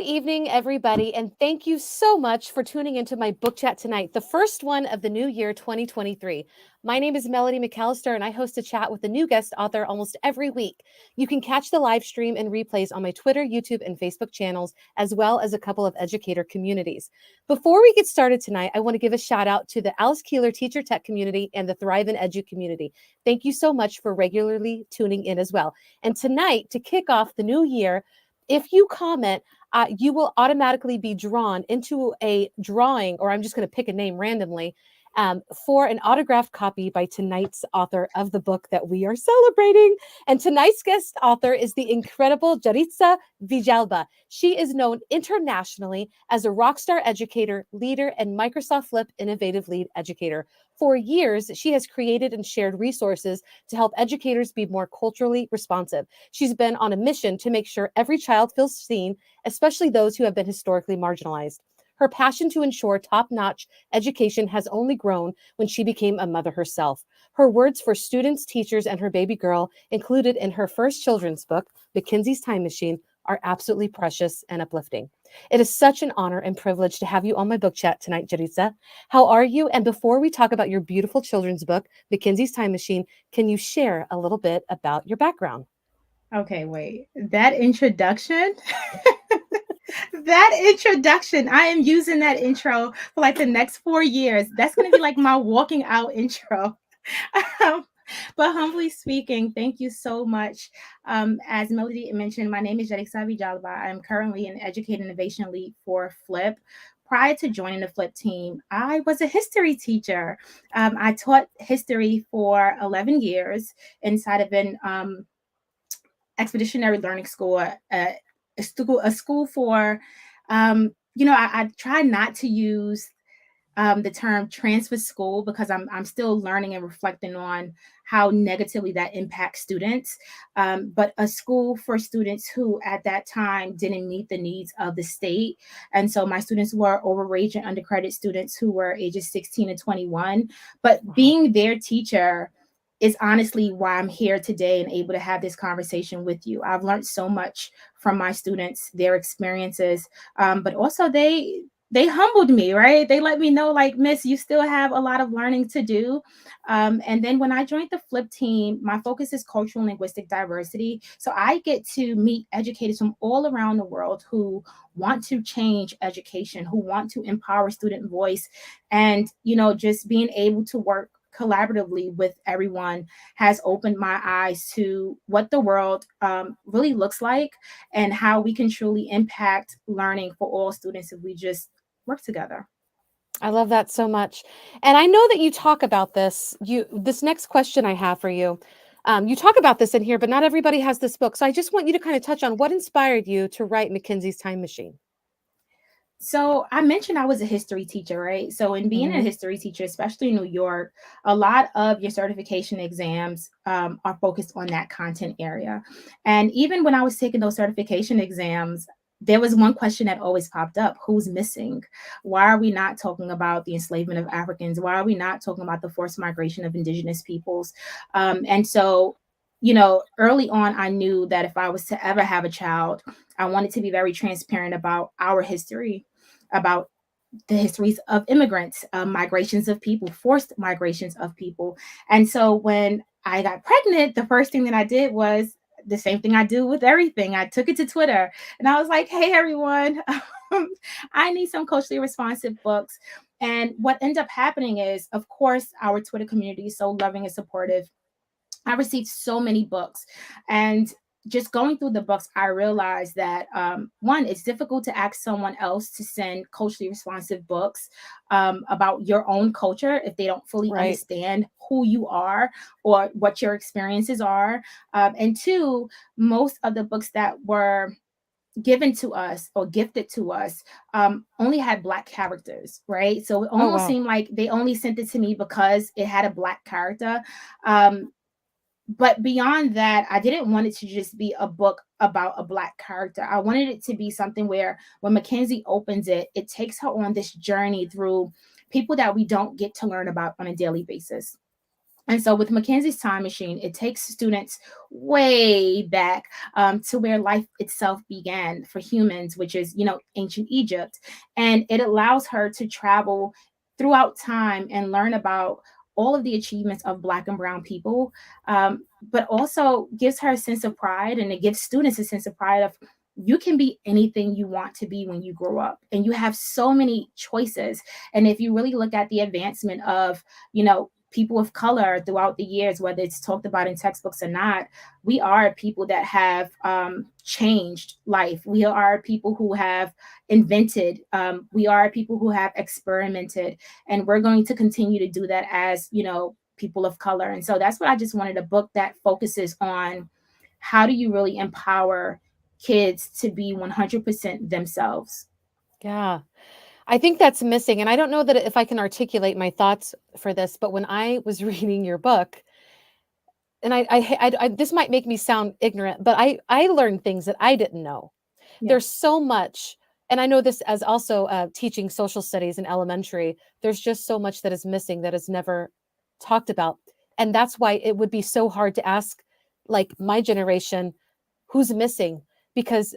evening, everybody, and thank you so much for tuning into my book chat tonight, the first one of the new year 2023. My name is Melody McAllister, and I host a chat with a new guest author almost every week. You can catch the live stream and replays on my Twitter, YouTube, and Facebook channels, as well as a couple of educator communities. Before we get started tonight, I want to give a shout out to the Alice Keeler Teacher Tech community and the Thrive and Edu community. Thank you so much for regularly tuning in as well. And tonight, to kick off the new year, if you comment, you will automatically be drawn into a drawing, or I'm just going to pick a name randomly, for an autographed copy by tonight's author of the book that we are celebrating. And tonight's guest author is the incredible Yaritza Villalba. She is known internationally as a rock star educator, leader, and Microsoft Flip Innovative Lead Educator. For years, she has created and shared resources to help educators be more culturally responsive. She's been on a mission to make sure every child feels seen, especially those who have been historically marginalized. Her passion to ensure top-notch education has only grown when she became a mother herself. Her words for students, teachers, and her baby girl, included in her first children's book, McKenzie's Time Machine, are absolutely precious and uplifting. It is such an honor and privilege to have you on my book chat tonight, Yaritza. How are you? And before we talk about your beautiful children's book, McKenzie's Time Machine, can you share a little bit about your background? Okay, wait. That introduction, that introduction, I am using that intro for like the next 4 years. That's going to be like my walking out intro. Um, but humbly speaking, thank you so much. As Melody mentioned, my name is Yaritza Villalba. I'm currently an educator innovation lead for Flip. Prior to joining the Flip team, I was a history teacher. I taught history for 11 years inside of an expeditionary learning school, a school for, I try not to use the term transfer school because I'm still learning and reflecting on how negatively that impacts students. But a school for students who at that time didn't meet the needs of the state. And so my students were overage and undercredited students who were ages 16 and 21. But Wow. being their teacher is honestly why I'm here today and able to have this conversation with you. I've learned so much from my students, their experiences, but also they humbled me, right? They let me know, like, Miss, you still have a lot of learning to do. And then when I joined the Flip team, my focus is cultural and linguistic diversity. So I get to meet educators from all around the world who want to change education, who want to empower student voice, and just being able to work collaboratively with everyone has opened my eyes to what the world really looks like and how we can truly impact learning for all students if we just work together. I love that so much. And I know that you talk about this. This next question I have for you, you talk about this in here, but not everybody has this book. So I just want you to kind of touch on what inspired you to write Mackenzie's Time Machine. So I mentioned I was a history teacher, right? So in being a Hmm. history teacher, especially in New York, a lot of your certification exams are focused on that content area. And even when I was taking those certification exams, there was one question that always popped up: who's missing? Why are we not talking about the enslavement of Africans? Why are we not talking about the forced migration of indigenous peoples? And so, early on, I knew that if I was to ever have a child, I wanted to be very transparent about our history, about the histories of immigrants, migrations of people, forced migrations of people. And so when I got pregnant, the first thing that I did was the same thing I do with everything. I took it to Twitter and I was like, hey, everyone, I need some culturally responsive books. And what ended up happening is, of course, our Twitter community is so loving and supportive. I received so many books, and just going through the books, I realized that one, it's difficult to ask someone else to send culturally responsive books about your own culture if they don't fully Right. understand who you are or what your experiences are. And two, most of the books that were given to us or gifted to us only had Black characters, right? So it Oh, almost wow. seemed like they only sent it to me because it had a Black character. Um, but beyond that, I didn't want it to just be a book about a Black character. I wanted it to be something where when Mackenzie opens it, it takes her on this journey through people that we don't get to learn about on a daily basis. And so with Mackenzie's Time Machine, it takes students way back to where life itself began for humans, which is, ancient Egypt. And it allows her to travel throughout time and learn about all of the achievements of Black and Brown people, but also gives her a sense of pride, and it gives students a sense of pride of you can be anything you want to be when you grow up, and you have so many choices. And if you really look at the advancement of, people of color throughout the years, whether it's talked about in textbooks or not, we are people that have changed life. We are people who have invented. We are people who have experimented, and we're going to continue to do that as, people of color. And so that's what I just wanted, a book that focuses on how do you really empower kids to be 100% themselves. Yeah. I think that's missing. And I don't know that if I can articulate my thoughts for this, but when I was reading your book, and this might make me sound ignorant, but I learned things that I didn't know. Yeah. There's so much, and I know this as also teaching social studies in elementary. There's just so much that is missing that is never talked about, and that's why it would be so hard to ask, like my generation, who's missing, because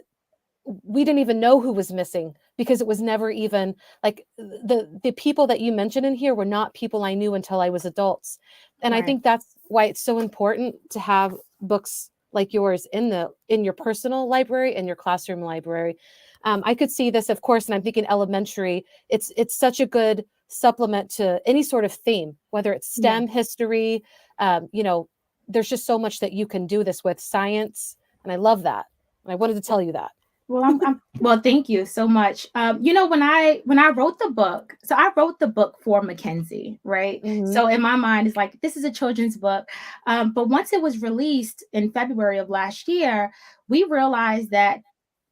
we didn't even know who was missing because it was never even like the people that you mentioned in here were not people I knew until I was adults. And I Right. think that's why it's so important to have books like yours in your personal library and your classroom library. I could see this, of course, and I'm thinking elementary. It's such a good supplement to any sort of theme, whether it's Yeah. STEM, history. You know, there's just so much that you can do this with science, and I love that. And I wanted to tell you that. Well, well. Thank you so much. When I wrote the book, so I wrote the book for McKenzie, right? Mhm. So in my mind, it's like this is a children's book. But once it was released in February of last year, we realized that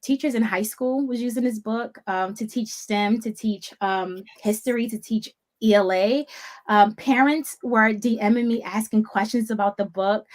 teachers in high school was using this book to teach STEM, to teach history, to teach ELA. Parents were DMing me asking questions about the book.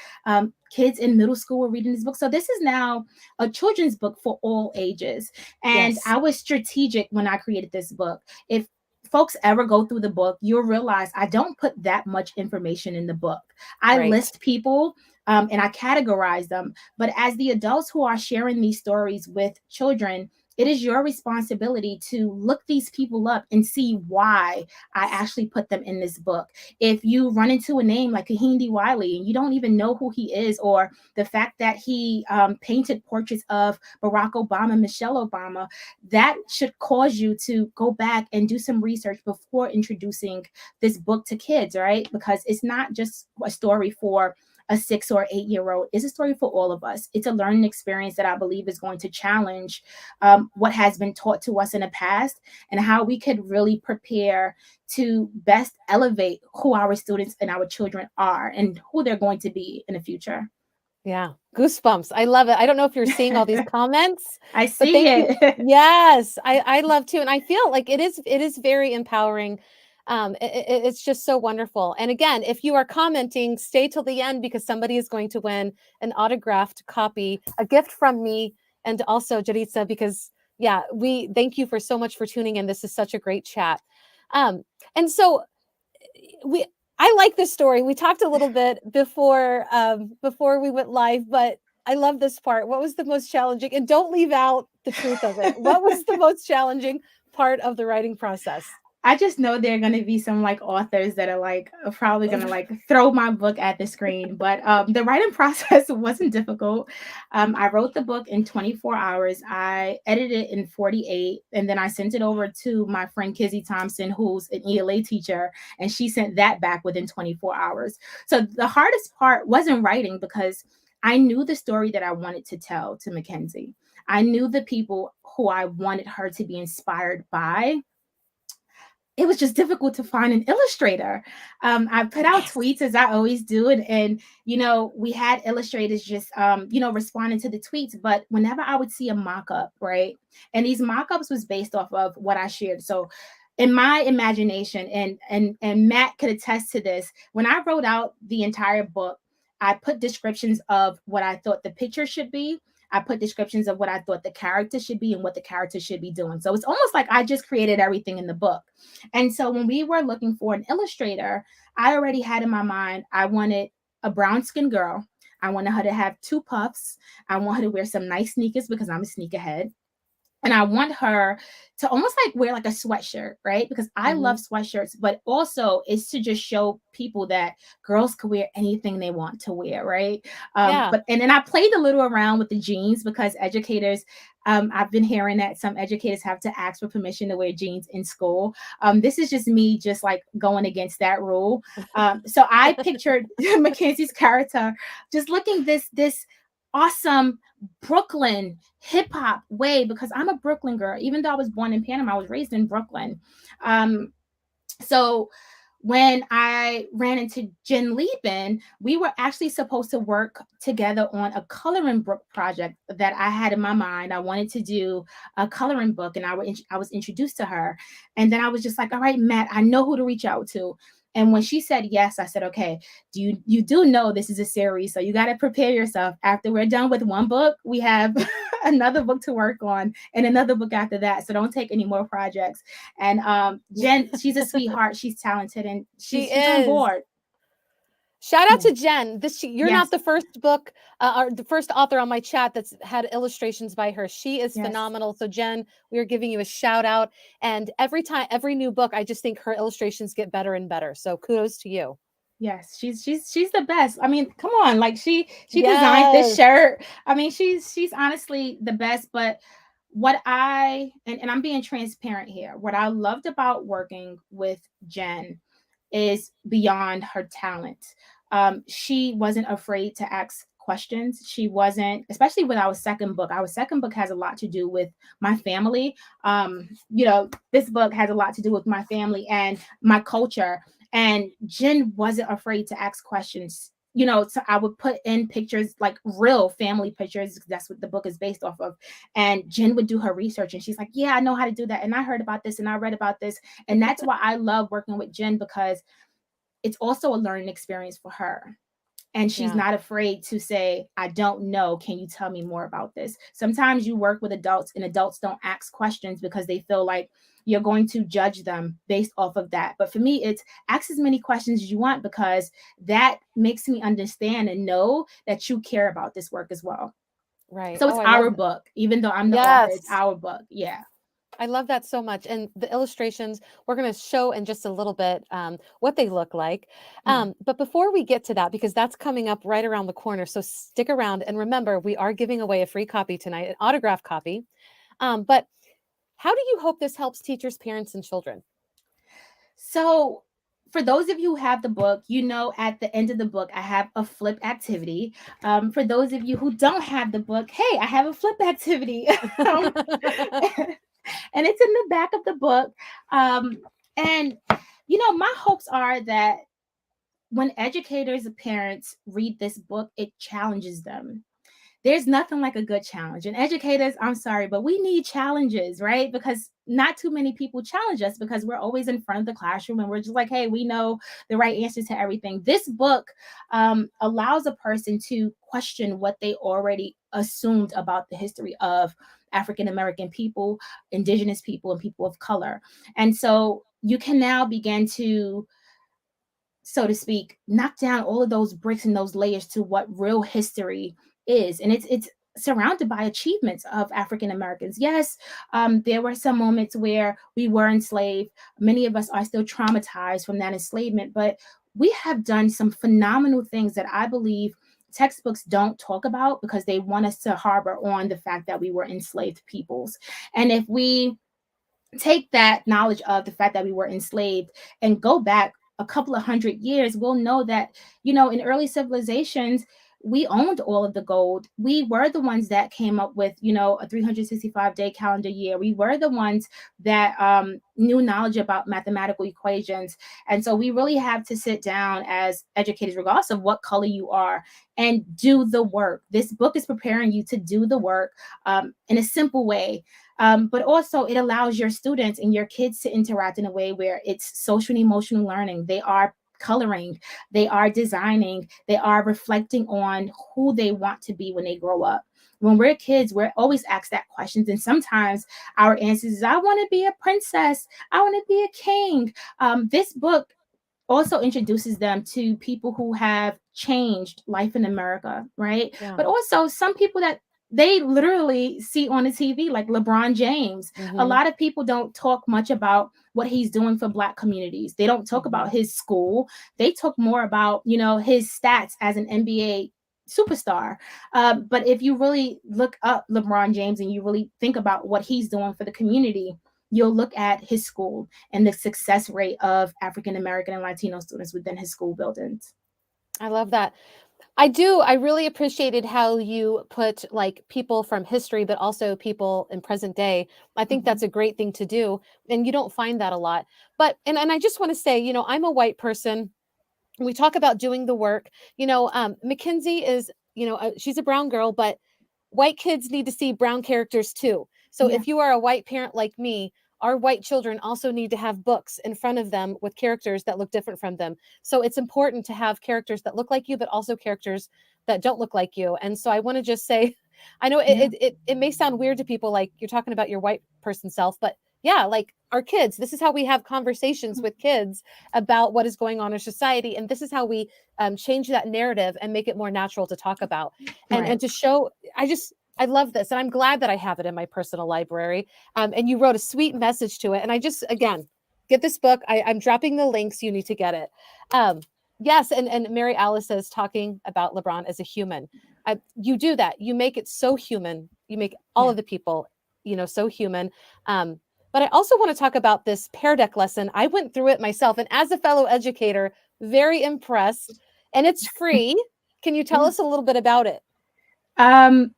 Kids in middle school were reading this book. So this is now a children's book for all ages. And Yes. I was strategic when I created this book. If folks ever go through the book, you'll realize I don't put that much information in the book. I Right. list people and I categorize them. But as the adults who are sharing these stories with children, it is your responsibility to look these people up and see why I actually put them in this book. If you run into a name like Kahindi Wiley and you don't even know who he is, or the fact that he painted portraits of Barack Obama, Michelle Obama, that should cause you to go back and do some research before introducing this book to kids, right? Because it's not just a story for a 6 or 8 year old. It's a story for all of us. It's a learning experience that I believe is going to challenge what has been taught to us in the past, and how we could really prepare to best elevate who our students and our children are and who they're going to be in the future. Yeah. Goosebumps. I love it. I don't know if you're seeing all these comments, I but see thank you. it. Yes, I love too, and I feel like it is very empowering. It's just so wonderful. And again, if you are commenting, stay till the end because somebody is going to win an autographed copy, a gift from me, and also Jaritza. Because yeah, we thank you for so much for tuning in. This is such a great chat. Um, and so we I like this story. We talked a little bit before we went live, but I love this part. What was the most challenging? And don't leave out the truth of it. What was the most challenging part of the writing process? I just know there are going to be some like authors that are like probably going to like throw my book at the screen, but the writing process wasn't difficult. I wrote the book in 24 hours. I edited it in 48, and then I sent it over to my friend Kizzy Thompson, who's an ELA teacher, and she sent that back within 24 hours. So the hardest part wasn't writing, because I knew the story that I wanted to tell to Mackenzie. I knew the people who I wanted her to be inspired by. It was just difficult to find an illustrator. I put out Yes. tweets as I always do, and we had illustrators just responding to the tweets. But whenever I would see a mock-up, right, and these mock-ups was based off of what I shared. So in my imagination, and Matt could attest to this, when I wrote out the entire book, I put descriptions of what I thought the picture should be. I put descriptions of what I thought the character should be and what the character should be doing. So it's almost like I just created everything in the book. And so when we were looking for an illustrator, I already had in my mind, I wanted a brown skinned girl. I wanted her to have two puffs. I want her to wear some nice sneakers because I'm a sneakerhead. And I want her to almost like wear like a sweatshirt, right? Because I love Mhm. sweatshirts, but also it's to just show people that girls can wear anything they want to wear, right? Yeah. But and then I played a little around with the jeans because educators, I've been hearing that some educators have to ask for permission to wear jeans in school. This is just me, just like going against that rule. So I pictured Mackenzie's character just looking this awesome Brooklyn hip hop way because I'm a Brooklyn girl. Even though I was born in Panama, I was raised in Brooklyn. Um, so when I ran into Jen Lieben, we were actually supposed to work together on a coloring book project that I had in my mind. I wanted to do a coloring book, and I was introduced to her. And then I was just like, all right, Matt, I know who to reach out to. And when she said yes, I said, okay, you do know this is a series, so you got to prepare yourself. After we're done with one book, we have another book to work on and another book after that. So don't take any more projects. And Jen, she's a sweetheart. She's talented, and She she's on is. board. Shout out Yeah. to Jen. You're not Yes. the first book or the first author on my chat that's had illustrations by her. She is Yes. phenomenal. So Jen, we are giving you a shout out. And every new book, I just think her illustrations get better and better. So kudos to you. Yes, she's the best. I mean, come on, like she designed this Yes. shirt. I mean, she's honestly the best. But what and I'm being transparent here. What I loved about working with Jen is beyond her talent. She wasn't afraid to ask questions. She wasn't, especially with our second book. Our second book has a lot to do with my family. This book has a lot to do with my family and my culture. And Jen wasn't afraid to ask questions. So I would put in pictures, like real family pictures. That's what the book is based off of. And Jen would do her research and she's like, yeah, I know how to do that. And I heard about this and I read about this. And that's why I love working with Jen, because it's also a learning experience for her. And she's Yeah. not afraid to say, I don't know. Can you tell me more about this? Sometimes you work with adults and adults don't ask questions because they feel like you're going to judge them based off of that. But for me, it's ask as many questions as you want, because that makes me understand and know that you care about this work as well. Right. So Oh, it's I our love that. book, even though I'm the author, it's Yes. our book. Yeah. I love that so much. And the illustrations, we're going to show in just a little bit what they look like. Yeah. But before we get to that, because that's coming up right around the corner, so stick around. And remember, we are giving away a free copy tonight, an autograph copy. But how do you hope this helps teachers, parents, and children? So, for those of you who have the book, at the end of the book, I have a flip activity. For those of you who don't have the book, hey, I have a flip activity. Um, and it's in the back of the book. And, my hopes are that when educators and parents read this book, it challenges them. There's nothing like a good challenge. And educators, I'm sorry, but we need challenges, right? Because not too many people challenge us, because we're always in front of the classroom and we're just like, hey, we know the right answers to everything. This book allows a person to question what they already assumed about the history of African American people, indigenous people, and people of color. And so you can now begin to, so to speak, knock down all of those bricks and those layers to what real history is. And it's surrounded by achievements of African Americans. Yes, there were some moments where we were enslaved. Many of us are still traumatized from that enslavement, but we have done some phenomenal things that I believe textbooks don't talk about, because they want us to harbor on the fact that we were enslaved peoples. And if we take that knowledge of the fact that we were enslaved and go back a couple of hundred years, we'll know that, in early civilizations, we owned all of the gold. We were the ones that came up with, a 365-day calendar year. We were the ones that knew knowledge about mathematical equations. And so we really have to sit down as educators, regardless of what color you are, and do the work. This book is preparing you to do the work in a simple way. But also it allows your students and your kids to interact in a way where it's social and emotional learning. They are coloring, they are designing, they are reflecting on who they want to be when they grow up. when we're kids, we're always asked that questions. And sometimes our answers is, I want to be a princess. I want to be a king. This book also introduces them to people who have changed life in America, right? Yeah. But also some people that they literally see on the TV, like LeBron James. A Mm-hmm. lot of people don't talk much about what he's doing for Black communities. They don't talk Mm-hmm. about his school. They talk more about, his stats as an NBA superstar. But if you really look up LeBron James and you really think about what he's doing for the community, you'll look at his school and the success rate of African American and Latino students within his school buildings. I love that. I do. I really appreciated how you put like people from history, but also people in present day. I think Mhm. that's a great thing to do. And you don't find that a lot. But, and I just want to say, I'm a white person. We talk about doing the work. McKenzie is, she's a brown girl, but white kids need to see brown characters too. So Yeah, if you are a white parent like me, our white children also need to have books in front of them with characters that look different from them. So it's important to have characters that look like you, but also characters that don't look like you. And so I want to just say, I know yeah, it may sound weird to people, like you're talking about your white person self, but yeah, like our kids, this is how we have conversations with kids about what is going on in society, and this is how we change that narrative and make it more natural to talk about, and right. to show. I love this, and I'm glad that I have it in my personal library. And you wrote a sweet message to it, and I just, again, get this book. I'm dropping the links. You need to get it. Um, yes, and Mary Alice says talking about LeBron as a human. You do that. You make it so human. You make all Yeah. of the people, so human. Um, but I also want to talk about this Pear Deck lesson. I went through it myself, and as a fellow educator, very impressed. And it's free. Can you tell Yeah. us a little bit about it? Um,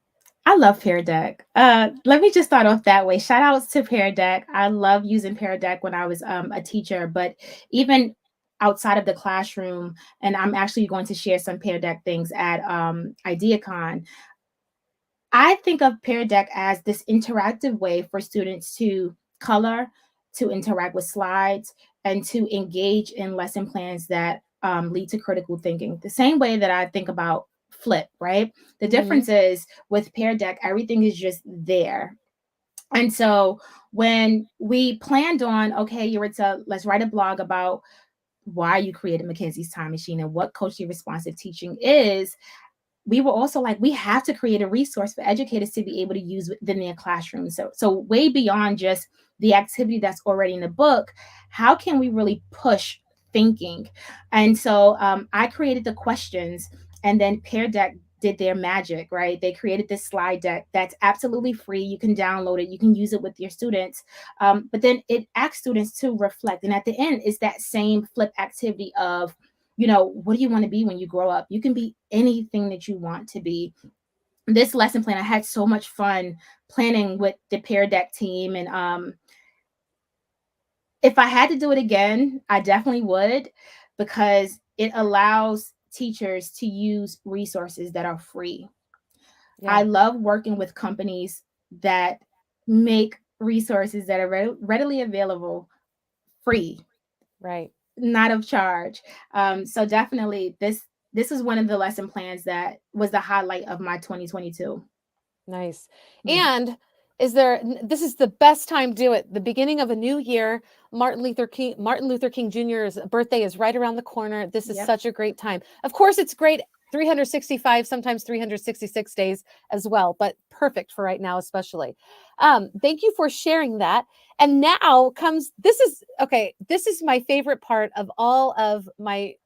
I love Pear Deck. Let me just start off that way. Shout outs to Pear Deck. I love using Pear Deck when I was a teacher, but even outside of the classroom, and I'm actually going to share some Pear Deck things at IdeaCon. I think of Pear Deck as this interactive way for students to color, to interact with slides, and to engage in lesson plans that lead to critical thinking. The same way that I think about Flip, right? The Mm-hmm. difference is with Pear Deck, everything is just there. And so when we planned on, okay, Yuritsa, let's write a blog about why you created McKenzie's Time Machine and what coaching responsive teaching is, we were also like, we have to create a resource for educators to be able to use within their classroom. So way beyond just the activity that's already in the book, how can we really push thinking? And so I created the questions, and then Pear Deck did their magic, right? They created this slide deck that's absolutely free. You can download it, you can use it with your students. But then it asks students to reflect. And at the end is that same flip activity of, what do you want to be when you grow up? You can be anything that you want to be. This lesson plan, I had so much fun planning with the Pear Deck team. And if I had to do it again, I definitely would, because it allows teachers to use resources that are free. I Yeah, love working with companies that make resources that are readily available free, right. not of charge. So definitely this is one of the lesson plans that was the highlight of my 2022. Nice. Yeah. And this is the best time to do it. The beginning of a new year. Martin Luther King Jr.'s birthday is right around the corner. This is Yep. such a great time. Of course, it's great 365, sometimes 366 days as well, but perfect for right now, especially. Thank you for sharing that. And now comes, this is okay. This is my favorite part of all of my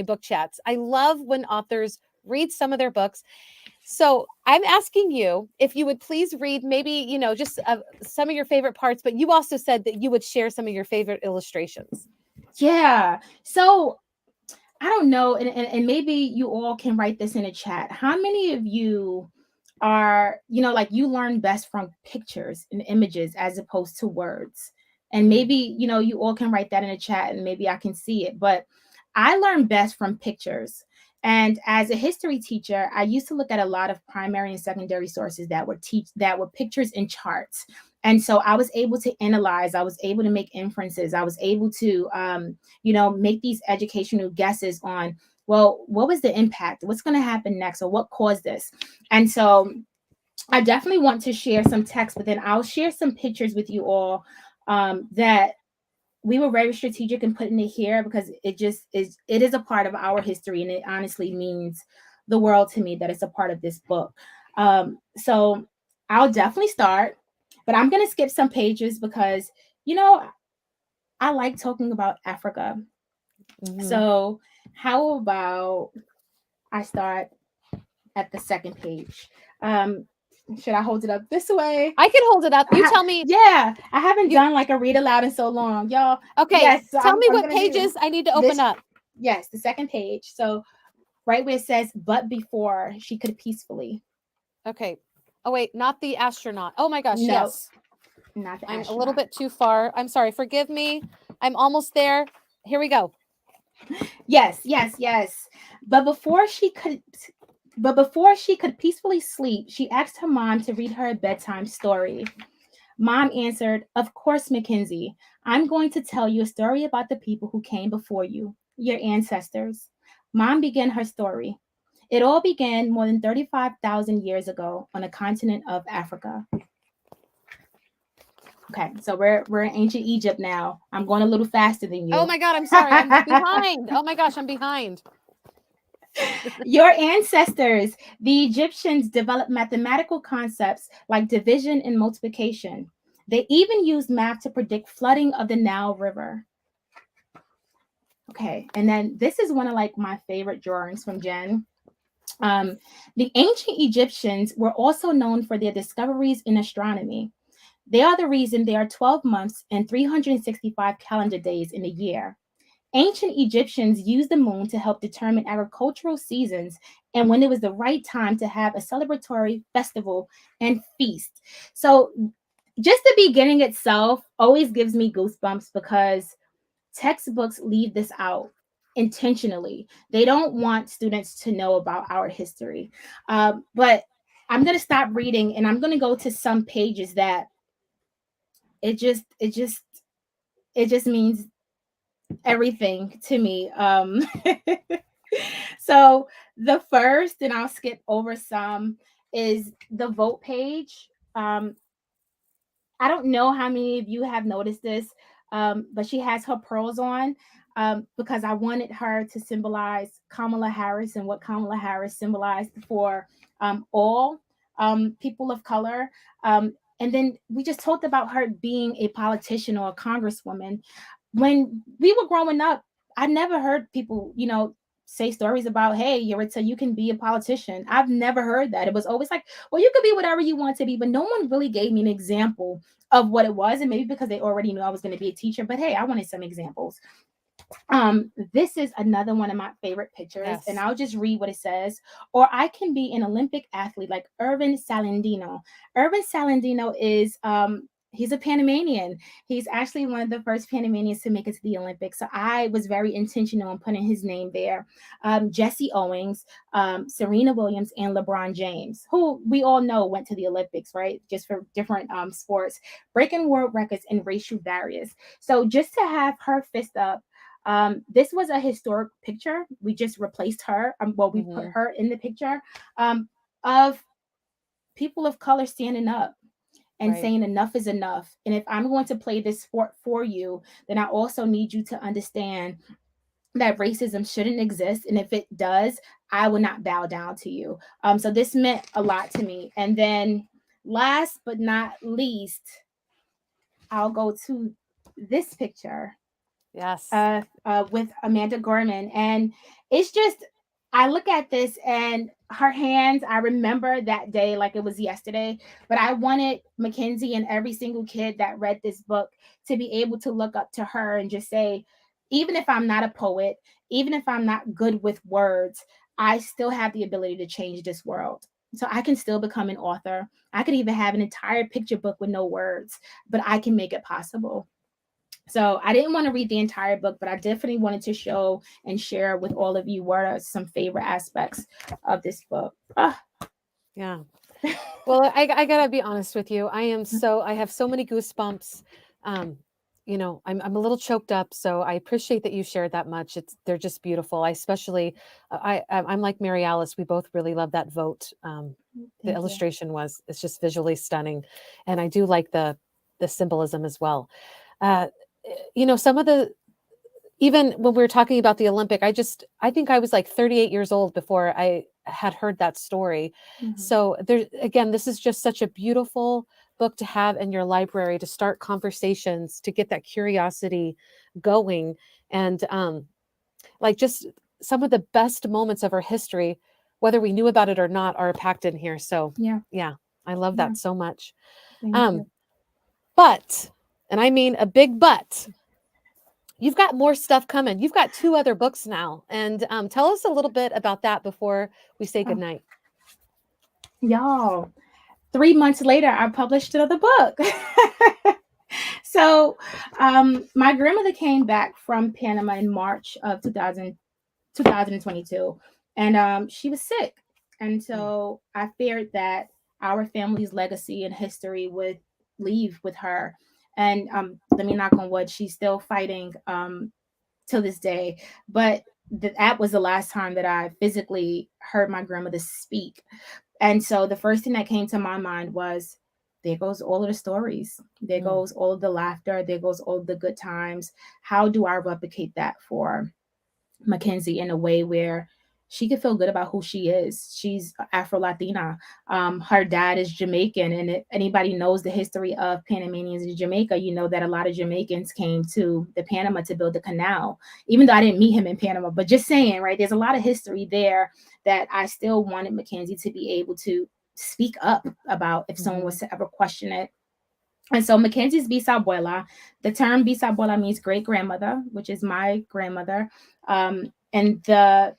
book chats. I love when authors read some of their books. So I'm asking you if you would please read maybe, just some of your favorite parts, but you also said that you would share some of your favorite illustrations. Yeah. So I don't know, and maybe you all can write this in a chat. How many of you are, like you learn best from pictures and images as opposed to words? And Mm, maybe, you all can write that in a chat and maybe I can see it. But I learn best from pictures. And as a history teacher, I used to look at a lot of primary and secondary sources that were pictures and charts. And so I was able to analyze, I was able to make inferences, I was able to make these educational guesses on, well, what was the impact? What's going to happen next? Or what caused this? And so I definitely want to share some text, but then I'll share some pictures with you all that we were very strategic in putting it here because it is a part of our history, and it honestly means the world to me that it's a part of this book. So I'll definitely start, but I'm going to skip some pages because, you know, I like talking about Africa. Mhm. So how about I start at the second page? Um, should I hold it up this way? I can hold it up. You tell me. Yeah, I haven't You done like a read aloud in so long, y'all. okay? Yes, so Tell me I'm what gonna do pages I need to open this. up. Yes, the second page. So right where it says, "But before she could peacefully." Okay. Oh wait, not the astronaut. Oh my gosh, No, yes. not the I'm a little astronaut. bit too far. I'm sorry. Forgive me. I'm almost there. Here we go. Yes, yes, yes. But before she could, but before she could peacefully sleep, she asked her mom to read her a bedtime story. Mom answered, "Of course, McKenzie. I'm going to tell you a story about the people who came before you, your ancestors." Mom began her story. It all began more than 35,000 years ago on the continent of Africa. Okay, so we're in ancient Egypt now. I'm going a little faster than Oh you. my god, I'm sorry. I'm behind. Oh my gosh, I'm behind. Your ancestors, the Egyptians, developed mathematical concepts like division and multiplication. They even used math to predict flooding of the Nile River. Okay, and then this is one of like my favorite drawings from Jen. Um, the ancient Egyptians were also known for their discoveries in astronomy. They are the reason there are 12 months and 365 calendar days in a year. Ancient Egyptians used the moon to help determine agricultural seasons and when it was the right time to have a celebratory festival and feast. So, just the beginning itself always gives me goosebumps because textbooks leave this out intentionally. They don't want students to know about our history. But I'm going to stop reading and I'm going to go to some pages that it just, it just, it just means everything to me. So the first, and I'll skip over some, is the vote page. I don't know how many of you have noticed this, but she has her pearls on because I wanted her to symbolize Kamala Harris and what Kamala Harris symbolized for all people of color. And then we just talked about her being a politician or a congresswoman. When we were growing up, I never heard people, say stories about, hey, Yaritza, you can be a politician. I've never heard that. It was always like, well, you could be whatever you want to be, but no one really gave me an example of what it was. And maybe because they already knew I was going to be a teacher, but hey, I wanted some examples. This is another one of my favorite pictures, and Yes. I'll just read what it says. Or I can be an Olympic athlete like Irvin Salandino. Irvin Salandino is he's a Panamanian. He's actually one of the first Panamanians to make it to the Olympics. So I was very intentional in putting his name there. Jesse Owings, Serena Williams, and LeBron James, who we all know went to the Olympics, right? Just for different sports, breaking world records and racial barriers. So just to have her fist up, this was a historic picture. We just replaced her. Well, we put Mhm. her in the picture of people of color standing up and Right. saying enough is enough. And if I'm going to play this sport for you, then I also need you to understand that racism shouldn't exist. And if it does, I will not bow down to you. So this meant a lot to me. And then last but not least, I'll go to this picture Yes. with Amanda Gorman. And it's just, I look at this and her hands, I remember that day like it was yesterday. But I wanted McKenzie and every single kid that read this book to be able to look up to her and just say, even if I'm not a poet, even if I'm not good with words, I still have the ability to change this world. So I can still become an author. I could even have an entire picture book with no words, but I can make it possible. So I didn't want to read the entire book, but I definitely wanted to show and share with all of you what are some favorite aspects of this book. Ah. Yeah. Well, I gotta be honest with you. I have so many goosebumps. Um, I'm a little choked up, so I appreciate that you shared that much. They're just beautiful. I especially, I'm like Mary Alice. We both really love that vote. The Thank you. illustration it's just visually stunning, and I do like the symbolism as well. Uh, some of the even when we were talking about the Olympic, I think I was like 38 years old before I had heard that story. Mhm. So there again, this is just such a beautiful book to have in your library to start conversations, to get that curiosity going. And like just some of the best moments of our history, whether we knew about it or not, are packed in here. So Yeah, yeah, I love yeah. that so much. Thank Um, you. but, and I mean a big but, you've got more stuff coming. You've got 2 other books now, and, tell us a little bit about that before we say Oh, goodnight. y'all, 3 months later, I published another book. So, my grandmother came back from Panama in March of 2022, and she was sick. And Mm, so I feared that our family's legacy and history would leave with her. And let me knock on wood, she's still fighting till this day. But that was the last time that I physically heard my grandmother speak. And so the first thing that came to my mind was, there goes all of the stories. There mm, goes all of the laughter. There goes all of the good times. How do I replicate that for McKenzie in a way where she could feel good about who she is? She's Afro Latina. Her dad is Jamaican, and if anybody knows the history of Panamanians in Jamaica, you know that a lot of Jamaicans came to the Panama to build the canal. Even though I didn't meet him in Panama, but just saying, right? There's a lot of history there that I still wanted McKenzie to be able to speak up about if someone mhm. was to ever question it. And so Mackenzie's bisabuela, the term bisabuela means great grandmother, which is my grandmother. And the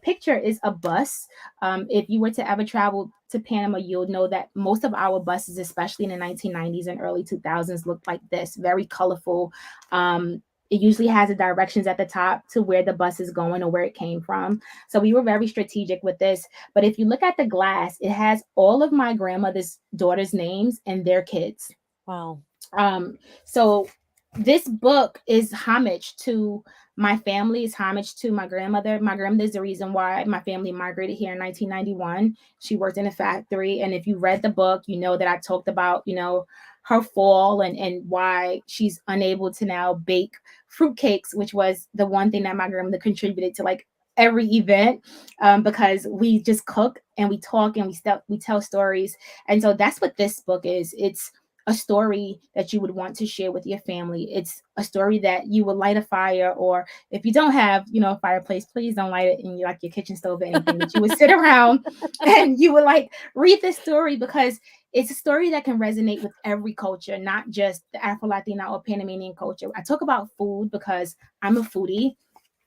picture is a bus. If you were to ever travel to Panama, you'll know that most of our buses, especially in the 1990s and early 2000s, looked like this, very colorful. It usually has the directions at the top to where the bus is going or where it came from. So we were very strategic with this. But if you look at the glass, it has all of my grandmother's daughters' names and their kids. Wow. Um, so this book is homage to my family, is homage to my grandmother. My grandmother is the reason why my family migrated here in 1991. She worked in a factory. And if you read the book, you know that I talked about, her fall and why she's unable to now bake fruitcakes, which was the one thing that my grandmother contributed to like every event, because we just cook and we talk and we tell stories. And so that's what this book is. It's a story that you would want to share with your family. It's a story that you would light a fire, or if you don't have, a fireplace, please don't light it in your kitchen stove or anything, that you would sit around and you would like read this story, because it's a story that can resonate with every culture, not just the Afro Latina or Panamanian culture. I talk about food because I'm a foodie.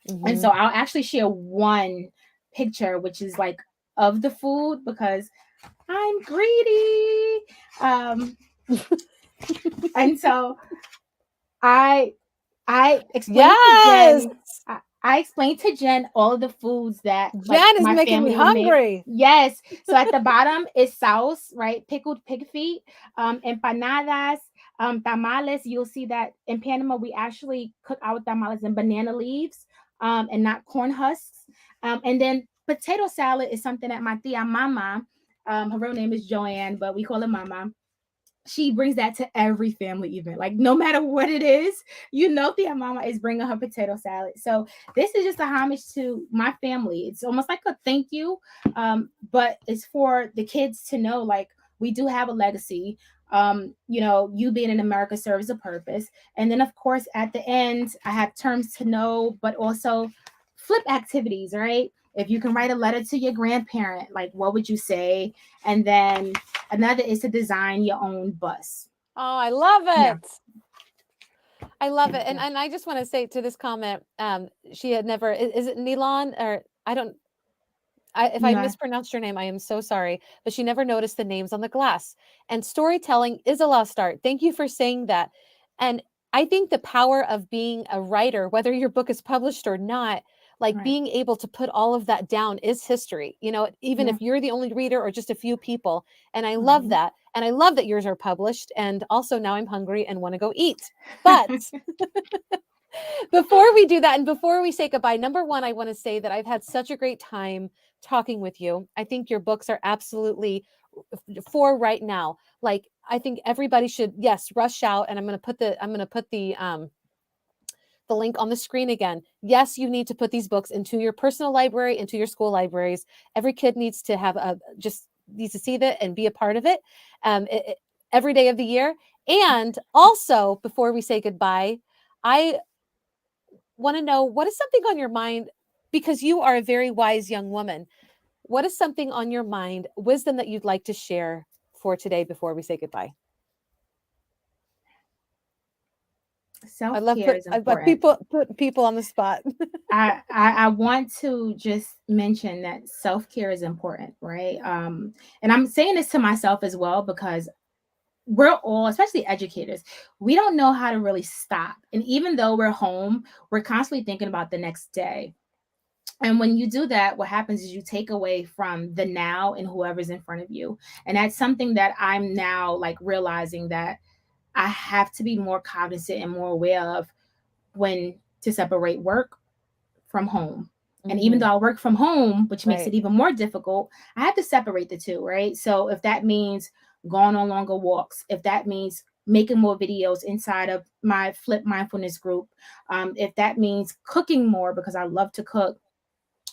And so Mhm. I'll actually share one picture, which is like of the food, because I'm greedy. Um, and so I I explained to Yes! Jen, I explained to Jen all of the foods that like Jen is my making me family would make. hungry. Yes. So at the bottom is sauce, right? Pickled pig feet, empanadas, tamales. You'll see that in Panama we actually cook our tamales in banana leaves, and not corn husks. And then potato salad is something that my tia mama, her real name is Joanne, but we call her mama, she brings that to every family event. Like no matter what it is, Tia Mama is bringing her potato salad. So this is just a homage to my family. It's almost like a thank you, but it's for the kids to know like we do have a legacy. You being in America serves a purpose. And then of course at the end, I have terms to know, but also flip activities, right? If you can write a letter to your grandparent, like what would you say? And then another is to design your own bus. Oh, I love Yeah. it. I love it. And Yeah. and I just want to say to this comment, she had never is it Nilan or I don't if I No. mispronounced your name, I am so sorry, but she never noticed the names on the glass. And storytelling is a lost art. Thank you for saying that. And I think the power of being a writer, whether your book is published or not, like Right. being able to put all of that down is history, even Yeah. if you're the only reader or just a few people. And I love Mhm. that. And I love that yours are published. And also now I'm hungry and want to go eat. But before we do that, and before we say goodbye, number one, I want to say that I've had such a great time talking with you. I think your books are absolutely for right now. Like, I think everybody should, yes, rush out. And I'm going to put the link on the screen again. Yes, you need to put these books into your personal library, into your school libraries. Every kid needs to have just needs to see that and be a part of it, every day of the year. And also, before we say goodbye, I want to know, what is something on your mind, because you are a very wise young woman. What is something on your mind, wisdom that you'd like to share for today before we say goodbye? I love Self-care is important. put people on the spot. I want to just mention that self-care is important, right? And I'm saying this to myself as well because we're all, especially educators, we don't know how to really stop. And even though we're home, we're constantly thinking about the next day. And when you do that, what happens is you take away from the now and whoever's in front of you. And that's something that I'm now like realizing that I have to be more cognizant and more aware of, when to separate work from home. And even Mhm. though I work from home, which makes Right. it even more difficult, I have to separate the two, right? So if that means going on longer walks, if that means making more videos inside of my Flip Mindfulness group, if that means cooking more because I love to cook,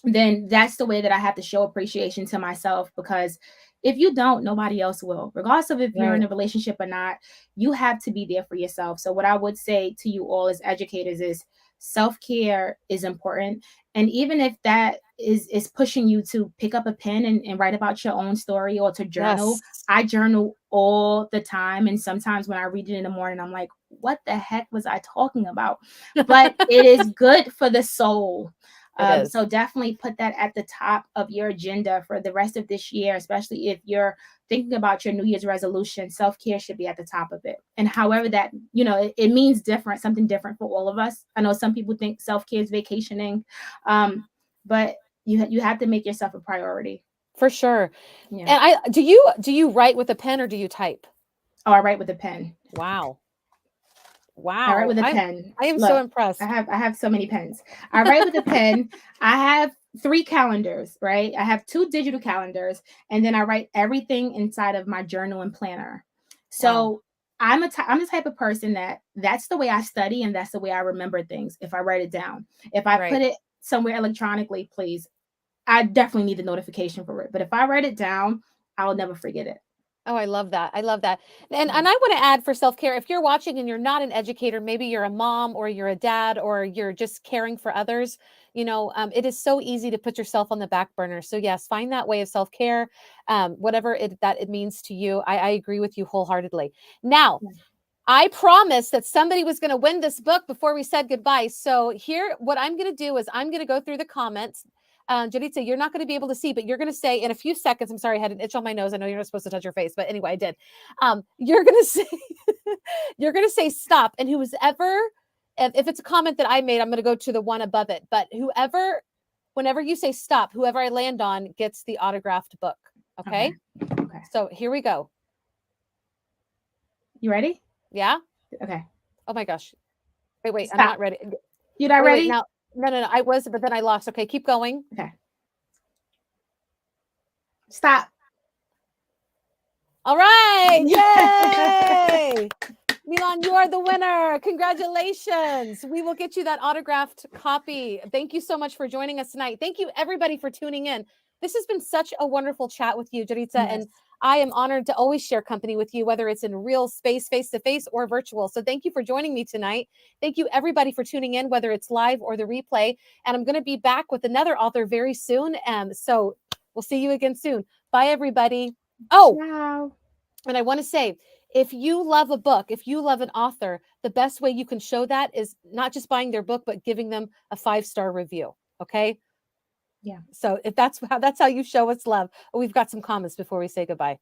then that's the way that I have to show appreciation to myself. Because if you don't, nobody else will. Regardless of if you're in Right. a relationship or not, you have to be there for yourself. So what I would say to you all as educators is self-care is important. And even if that is pushing you to pick up a pen and write about your own story, or to journal. Yes. I journal all the time. And sometimes when I read it in the morning, I'm like, what the heck was I talking about? But it is good for the soul. It is. So definitely put that at the top of your agenda for the rest of this year, especially if you're thinking about your New Year's resolution. Self-care should be at the top of it. And however that, it means different, something different for all of us. I know some people think self-care is vacationing, but you have to make yourself a priority. For sure. Yeah. And do you write with a pen or do you type? Oh, I write with a pen. Wow. I write Wow. with a I pen. I am so Look, I impressed. have I have so many pens. I write with a pen. I have 3 calendars, right? I have 2 digital calendars, and then I write everything inside of my journal and planner. Wow. So I'm the type of person that's the way I study, and that's the way I remember things. If I write it down, if I put Right. it somewhere electronically, please, I definitely need the notification for it. But if I write it down, I'll never forget it. Oh, I love that. I love that. And Yeah. and I want to add, for self-care, if you're watching and you're not an educator, maybe you're a mom or you're a dad or you're just caring for others, it is so easy to put yourself on the back burner. So yes, find that way of self-care, whatever it means to you. I agree with you wholeheartedly. Now, Yeah. I promised that somebody was going to win this book before we said goodbye. So here, what I'm going to do is I'm going to go through the comments. Yaritza, you're not going to be able to see, but you're going to say in a few seconds. I'm sorry, I had an itch on my nose. I know you're not supposed to touch your face, but anyway, I did. You're going to say, you're going to say stop, and if it's a comment that I made, I'm going to go to the one above it. But whenever you say stop, whoever I land on gets the autographed book. Okay. Okay. Okay. So here we go. You ready? Yeah. Okay. Oh my gosh. Wait, I'm Stop. not ready. You not Wait, ready? now. No. I was, but then I lost. Okay, keep going. Okay. Stop. All right. Yeah. Yay. Milan, you are the winner. Congratulations. We will get you that autographed copy. Thank you so much for joining us tonight. Thank you, everybody, for tuning in. This has been such a wonderful chat with you, Yaritza, Yes. and I am honored to always share company with you, whether it's in real space, face-to-face, or virtual. So thank you for joining me tonight. Thank you, everybody, for tuning in, whether it's live or the replay. And I'm going to be back with another author very soon. So we'll see you again soon. Bye, everybody. Oh, Ciao. and I want to say, if you love a book, if you love an author, the best way you can show that is not just buying their book, but giving them a 5-star review. Okay. Yeah. So if that's how you show us love. Oh, we've got some comments before we say goodbye.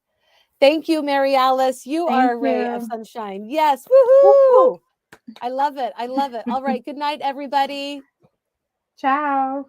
Thank you, Mary Alice. You are Thank a ray of you. sunshine. Yes. Whoop, whoop. Woohoo. I love it. I love it. All right. Good night, everybody. Ciao.